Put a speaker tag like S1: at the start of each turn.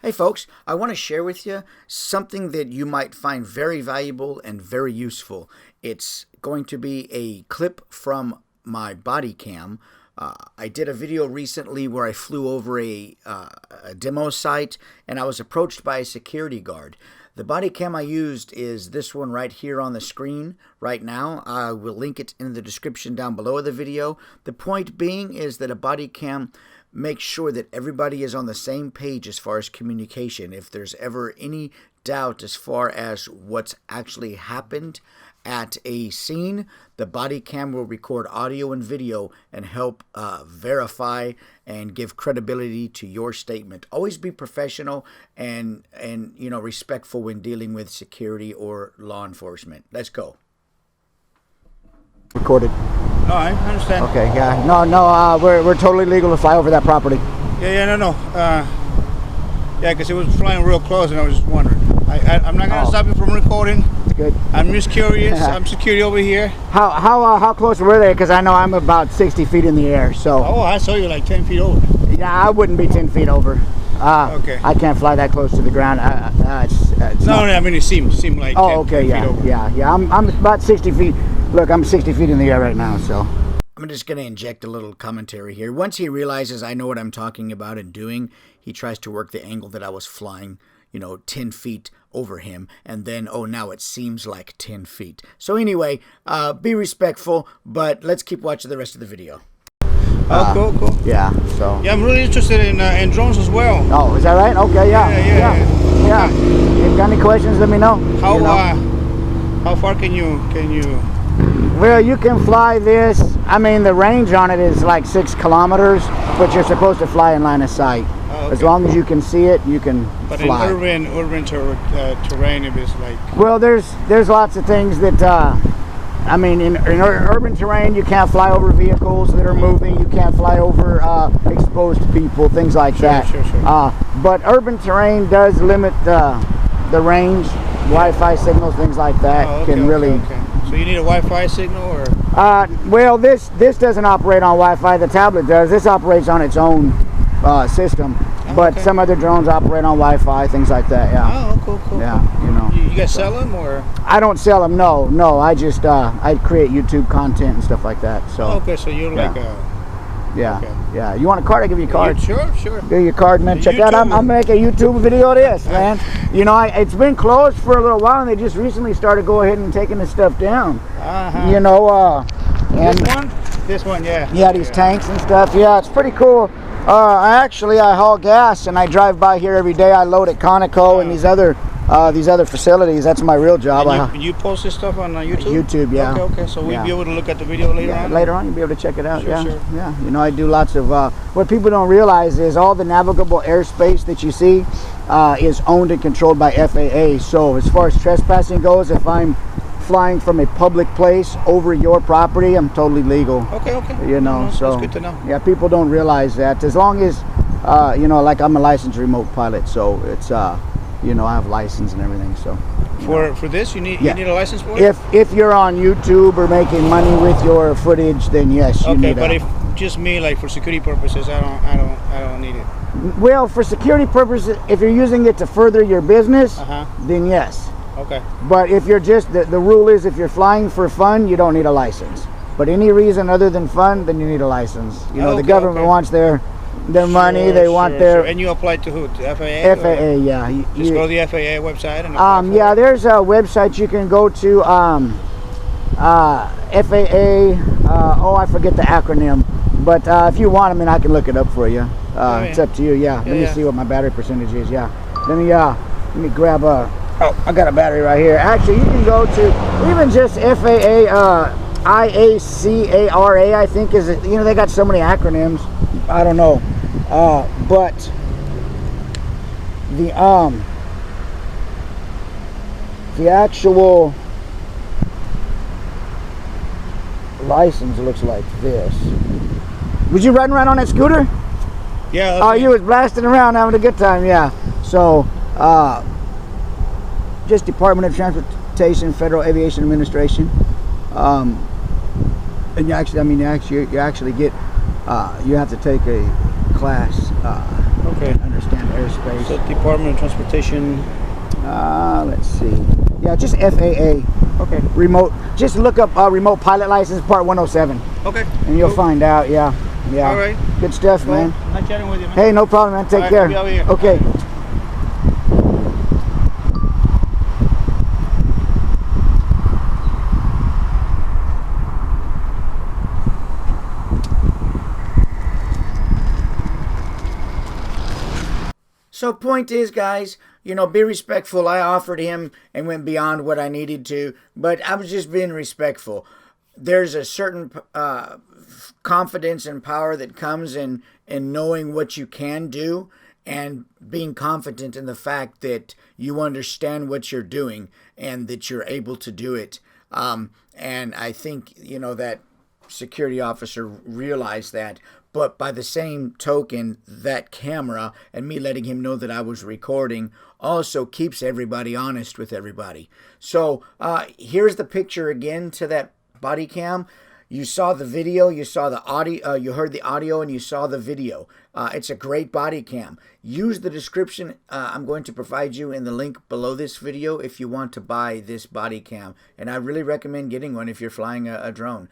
S1: Hey folks, I want to share with you something that you might find very valuable and very useful. It's going to be a clip from my body cam. I did a video recently where I flew over a demo site and I was approached by a security guard. The body cam I used is this one right here on the screen right now. I will link it in the description down below the video. The point being is that a body cam makes sure that everybody is on the same page as far as communication. If there's ever any doubt as far as what's actually happened at a scene, the body cam will record audio and video and help verify and give credibility to your statement. Always be professional and respectful when dealing with security or law enforcement. Let's go.
S2: Recorded.
S3: No, I understand.
S2: Okay, yeah. No, we're totally legal to fly over that property.
S3: No. Yeah, because it was flying real close and I was just wondering. I'm not going to stop you from recording.
S2: Good.
S3: I'm just curious. I'm security over here.
S2: How close were they? Because I know I'm about 60 feet in the air, so.
S3: Oh, I saw you like 10 feet over.
S2: Yeah, I wouldn't be 10 feet over.
S3: Okay.
S2: I can't fly that close to the ground.
S3: No, I mean it seemed like 10 feet over.
S2: Yeah. I'm about 60 feet. Look, I'm 60 feet in the air right now, so.
S1: I'm just going to inject a little commentary here. Once he realizes I know what I'm talking about and doing, he tries to work the angle that I was flying, 10 feet over him. And then, now it seems like 10 feet. So anyway, be respectful, but let's keep watching the rest of the video.
S3: Oh, cool.
S2: Yeah, so.
S3: Yeah, I'm really interested in drones as well.
S2: Oh, is that right? Okay, yeah. You got any questions, let me know.
S3: How far can you?
S2: Well, you can fly this. I mean, the range on it is like 6 kilometers, but you're supposed to fly in line of sight.
S3: Oh, okay.
S2: As long as you can see it, you can fly.
S3: But in urban terrain, if it's like...
S2: Well, there's lots of things that, in urban terrain, you can't fly over vehicles that are moving. You can't fly over exposed people, things like that.
S3: Sure.
S2: But urban terrain does limit the range. Wi-Fi signals, things like that can really...
S3: Okay. So you need a Wi-Fi signal, or?
S2: Well, this doesn't operate on Wi-Fi. The tablet does. This operates on its own system. But some other drones operate on Wi-Fi, things like that. Yeah.
S3: Oh, cool.
S2: Yeah,
S3: You guys sell them, or?
S2: I don't sell them. No. I just I create YouTube content and stuff like that. So.
S3: Okay, so you're like
S2: Yeah.
S3: Okay.
S2: Yeah. You want a card? I'll give you a card.
S3: Sure.
S2: Give you a card, man. Check out. I'll make a YouTube video of this, man. It's been closed for a little while, and they just recently started going ahead and taking this stuff down. And
S3: This one, yeah.
S2: Yeah, these tanks and stuff. Yeah, it's pretty cool. I haul gas, and I drive by here every day. I load at Conoco and these other facilities. That's my real job.
S3: And you post this stuff on YouTube?
S2: YouTube, yeah.
S3: Okay. So we'll be able to look at the video later on?
S2: Later on, you'll be able to check it out.
S3: Sure.
S2: Yeah. I do lots of... what people don't realize is all the navigable airspace that you see is owned and controlled by FAA. So as far as trespassing goes, if I'm flying from a public place over your property, I'm totally legal.
S3: Okay.
S2: So
S3: that's good to know.
S2: Yeah, people don't realize that. As long as, like I'm a licensed remote pilot, so it's... I have license and everything. So
S3: for this, you need a license for it?
S2: If you're on YouTube or making money with your footage, then yes, you need.
S3: Okay, but if just me, like for security purposes, I don't need it.
S2: Well, for security purposes, if you're using it to further your business, then yes.
S3: Okay.
S2: But if you're just the rule is if you're flying for fun, you don't need a license. But any reason other than fun, then you need a license. The government wants their money. They want their...
S3: And you apply to who? To FAA?
S2: FAA, yeah.
S3: Just go to the FAA website and apply
S2: yeah, there's a website you can go to, FAA, I forget the acronym, but if you want, I can look it up for you. It's up to you, yeah. Let me see what my battery percentage is, yeah. Let me grab I got a battery right here. Actually, you can go to even just FAA, IACARA, I think is it. They got so many acronyms. I don't know, but the actual license looks like this. Was you riding around on that scooter?
S3: Yeah.
S2: Oh, you was blasting around having a good time, yeah. So, just Department of Transportation, Federal Aviation Administration. And you actually get, you have to take a class to understand airspace.
S3: So Department of Transportation.
S2: Let's see. Yeah, just FAA.
S3: Okay.
S2: Remote. Just look up remote pilot license part 107.
S3: Okay.
S2: And you'll find out. Yeah. Yeah.
S3: All right.
S2: Good stuff,
S3: Well,
S2: man.
S3: nice chatting with you, man.
S2: Hey, no problem, man. Take
S3: All right,
S2: care.
S3: I'll be over here.
S2: Okay.
S1: So point is, guys, be respectful. I offered him and went beyond what I needed to, but I was just being respectful. There's a certain confidence and power that comes in knowing what you can do and being confident in the fact that you understand what you're doing and that you're able to do it. And I think, that security officer realized that. But by the same token, that camera and me letting him know that I was recording also keeps everybody honest with everybody. So here's the picture again to that body cam. You saw the video, you saw the audio, you heard the audio, and you saw the video. It's a great body cam. Use the description I'm going to provide you in the link below this video if you want to buy this body cam. And I really recommend getting one if you're flying a drone.